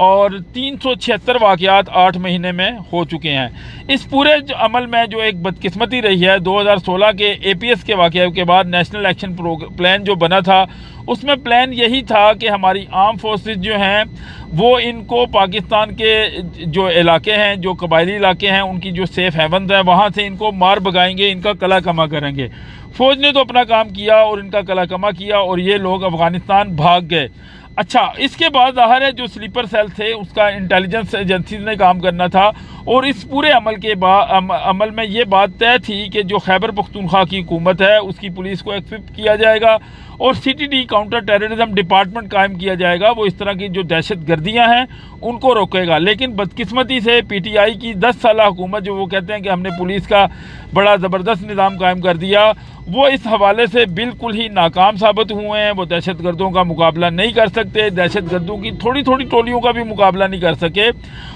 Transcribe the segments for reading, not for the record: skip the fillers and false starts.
اور 376 واقعات 8 مہینے میں ہو چکے ہیں۔ اس پورے عمل میں جو ایک بدقسمتی رہی ہے، 2016 کے APS کے واقعے کے بعد نیشنل ایکشن پلان جو بنا تھا، اس میں پلان یہی تھا کہ ہماری آرم فورسز جو ہیں وہ ان کو پاکستان کے جو علاقے ہیں، جو قبائلی علاقے ہیں، ان کی جو سیف ہیونز ہیں، وہاں سے ان کو مار بگائیں گے، ان کا قلع کما کریں گے۔ فوج نے تو اپنا کام کیا اور ان کا قلع کما کیا اور یہ لوگ افغانستان بھاگ گئے۔ اچھا، اس کے بعد ظاہر ہے جو سلیپر سیل تھے اس کا انٹیلیجنس ایجنسیز نے کام کرنا تھا، اور اس پورے عمل میں یہ بات طے تھی کہ جو خیبر پختونخوا کی حکومت ہے اس کی پولیس کو ایکوپ کیا جائے گا اور CTD کاؤنٹر ٹیررزم ڈپارٹمنٹ قائم کیا جائے گا، وہ اس طرح کی جو دہشت گردیاں ہیں ان کو روکے گا۔ لیکن بدقسمتی سے PTI کی 10 سالہ حکومت، جو وہ کہتے ہیں کہ ہم نے پولیس کا بڑا زبردست نظام قائم کر دیا، وہ اس حوالے سے بالکل ہی ناکام ثابت ہوئے ہیں۔ وہ دہشت گردوں کا مقابلہ نہیں کر سکتے، دہشت گردوں کی تھوڑی تھوڑی ٹولیوں کا بھی مقابلہ نہیں کر سکے،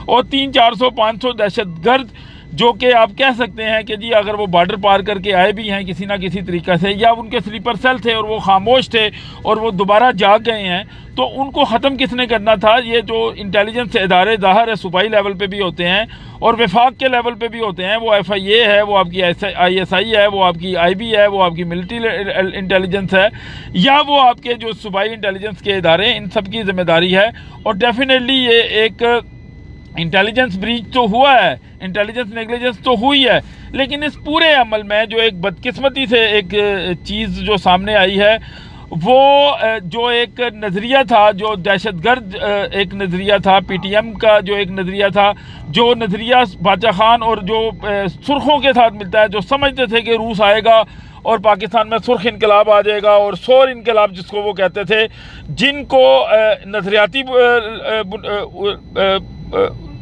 اور 300 400 500 دہشت گرد جو کہ آپ کہہ سکتے ہیں کہ جی اگر وہ بارڈر پار کر کے آئے بھی ہیں کسی نہ کسی طریقہ سے، یا ان کے سلیپر سیل تھے اور وہ خاموش تھے اور وہ دوبارہ جاگ گئے ہیں، تو ان کو ختم کس نے کرنا تھا؟ یہ جو انٹیلیجنس ادارے ظاہر ہے صوبائی لیول پہ بھی ہوتے ہیں اور وفاق کے لیول پہ بھی ہوتے ہیں، وہ FIA ہے، وہ آپ کی ISI ہے، وہ آپ کی IB ہے، وہ آپ کی ملٹری انٹیلیجنس ہے، یا وہ آپ کے جو صوبائی انٹیلیجنس کے ادارے، ان سب کی ذمہ داری ہے۔ اور ڈیفینیٹلی یہ ایک انٹیلیجنس بریچ تو ہوا ہے، انٹیلیجنس نیگلیجنس تو ہوئی ہے، لیکن اس پورے عمل میں جو ایک بدقسمتی سے ایک چیز جو سامنے آئی ہے، وہ جو ایک نظریہ تھا، جو دہشت گرد ایک نظریہ تھا، PTM کا جو ایک نظریہ تھا، جو نظریہ باچا خان اور جو سرخوں کے ساتھ ملتا ہے، جو سمجھتے تھے کہ روس آئے گا اور پاکستان میں سرخ انقلاب آ جائے گا، اور سور انقلاب جس کو وہ کہتے تھے، جن کو نظریاتی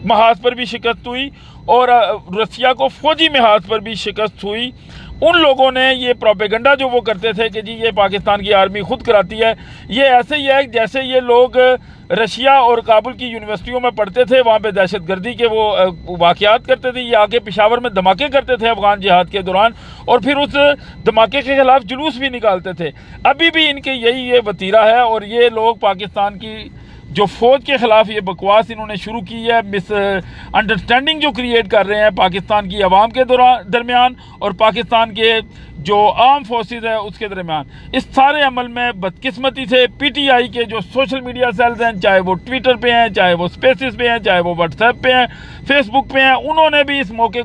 محاذ پر بھی شکست ہوئی اور روسیہ کو فوجی محاذ پر بھی شکست ہوئی۔ ان لوگوں نے یہ پروپیگنڈا جو وہ کرتے تھے کہ جی یہ پاکستان کی آرمی خود کراتی ہے، یہ ایسے ہی ہے جیسے یہ لوگ رشیا اور کابل کی یونیورسٹیوں میں پڑھتے تھے، وہاں پہ دہشت گردی کے وہ واقعات کرتے تھے، یہ آگے پشاور میں دھماکے کرتے تھے افغان جہاد کے دوران، اور پھر اس دھماکے کے خلاف جلوس بھی نکالتے تھے۔ ابھی بھی ان کے یہی یہ وتیرہ ہے، اور یہ لوگ پاکستان کی جو فوج کے خلاف یہ بکواس انہوں نے شروع کی ہے، مس انڈرسٹینڈنگ جو کریٹ کر رہے ہیں پاکستان کی عوام کے درمیان اور پاکستان کے جو آرم فورسز ہے اس کے درمیان، اس سارے عمل میں بدقسمتی سے PTI کے جو سوشل میڈیا سیلز ہیں، چاہے وہ ٹویٹر پہ ہیں، چاہے وہ اسپیسز پہ ہیں، چاہے وہ واٹس ایپ پہ ہیں، فیس بک پہ ہیں، انہوں نے بھی اس موقع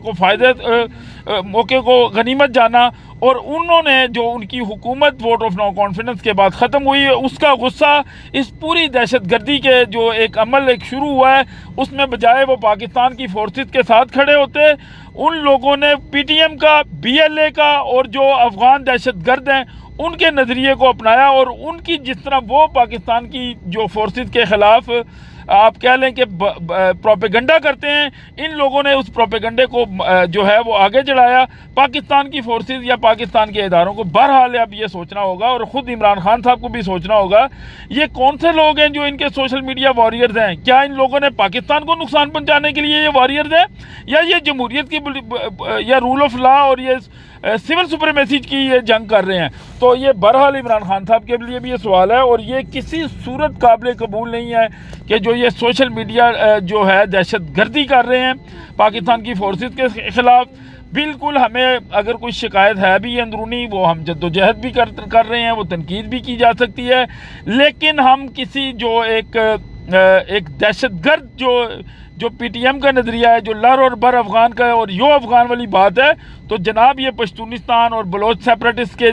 کو غنیمت جانا، اور انہوں نے جو ان کی حکومت ووٹ آف نو کانفیڈنس کے بعد ختم ہوئی ہے، اس کا غصہ اس پوری دہشت گردی کے جو ایک عمل ایک شروع ہوا ہے، اس میں بجائے وہ پاکستان کی فورسز کے ساتھ کھڑے ہوتے، ان لوگوں نے PTM کا، BLA کا اور جو افغان دہشت گرد ہیں ان کے نظریے کو اپنایا، اور ان کی جس طرح وہ پاکستان کی جو فورسز کے خلاف آپ کہہ لیں کہ پروپیگنڈا کرتے ہیں، ان لوگوں نے اس پروپیگنڈے کو جو ہے وہ آگے چڑھایا پاکستان کی فورسز یا پاکستان کے اداروں کو۔ بہرحال اب یہ سوچنا ہوگا، اور خود عمران خان صاحب کو بھی سوچنا ہوگا، یہ کون سے لوگ ہیں جو ان کے سوشل میڈیا واریئرز ہیں؟ کیا ان لوگوں نے پاکستان کو نقصان پہنچانے کے لیے یہ واریئرز ہیں، یا یہ جمہوریت کی یا رول آف لا اور یہ سول سپریمیسی کی یہ جنگ کر رہے ہیں؟ تو یہ بہرحال عمران خان صاحب کے لیے بھی یہ سوال ہے، اور یہ کسی صورت قابل قبول نہیں ہے کہ جو یہ سوشل میڈیا جو ہے دہشت گردی کر رہے ہیں پاکستان کی فورسز کے خلاف۔ بالکل ہمیں اگر کوئی شکایت ہے بھی اندرونی، وہ ہم جدوجہد بھی کر رہے ہیں، وہ تنقید بھی کی جا سکتی ہے، لیکن ہم کسی جو ایک دہشت گرد جو PTM کا نظریہ ہے، جو لر اور بر افغان کا ہے اور یو افغان والی بات ہے، تو جناب یہ پشتونستان اور بلوچ سیپریٹسٹ کے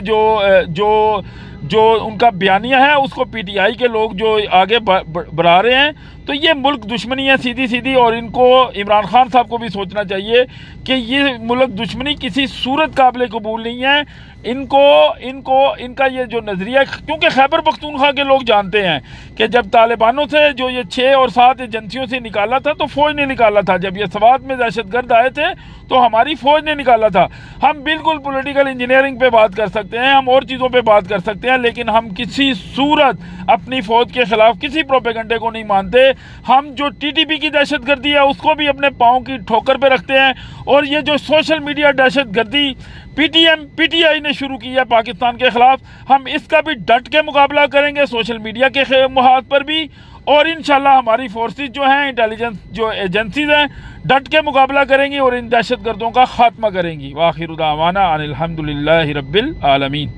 جو ان کا بیانیہ ہے، اس کو PTI کے لوگ جو آگے بڑھا رہے ہیں، تو یہ ملک دشمنی ہے سیدھی، اور ان کو عمران خان صاحب کو بھی سوچنا چاہیے کہ یہ ملک دشمنی کسی صورت قابل قبول نہیں ہے۔ ان کا یہ جو نظریہ، کیونکہ خیبر پختونخوا کے لوگ جانتے ہیں کہ جب طالبانوں سے جو یہ 6 اور 7 ایجنسیوں سے نکالا تھا تو فوج نے نکالا تھا، جب یہ سوات میں دہشت گرد آئے تھے تو ہماری فوج نے نکالا تھا۔ ہم بالکل پولیٹیکل انجینئرنگ پہ بات کر سکتے ہیں، ہم اور چیزوں پہ بات کر سکتے ہیں، لیکن ہم کسی صورت اپنی فوج کے خلاف کسی پروپیگنڈے کو نہیں مانتے۔ ہم جو TTP کی دہشت گردی ہے اس کو بھی اپنے پاؤں کی ٹھوکر پہ رکھتے ہیں، اور یہ جو سوشل میڈیا دہشت گردی PTI نے شروع کی ہے پاکستان کے خلاف، ہم اس کا بھی ڈٹ کے مقابلہ کریں گے سوشل میڈیا کے محاذ پر بھی اور انشاءاللہ ہماری فورسز جو ہیں، انٹیلیجنس جو ایجنسیز ہیں، ڈٹ کے مقابلہ کریں گی اور ان دہشت گردوں کا خاتمہ کریں گی۔ وآخر دعوانا ان الحمدللہ رب العالمین۔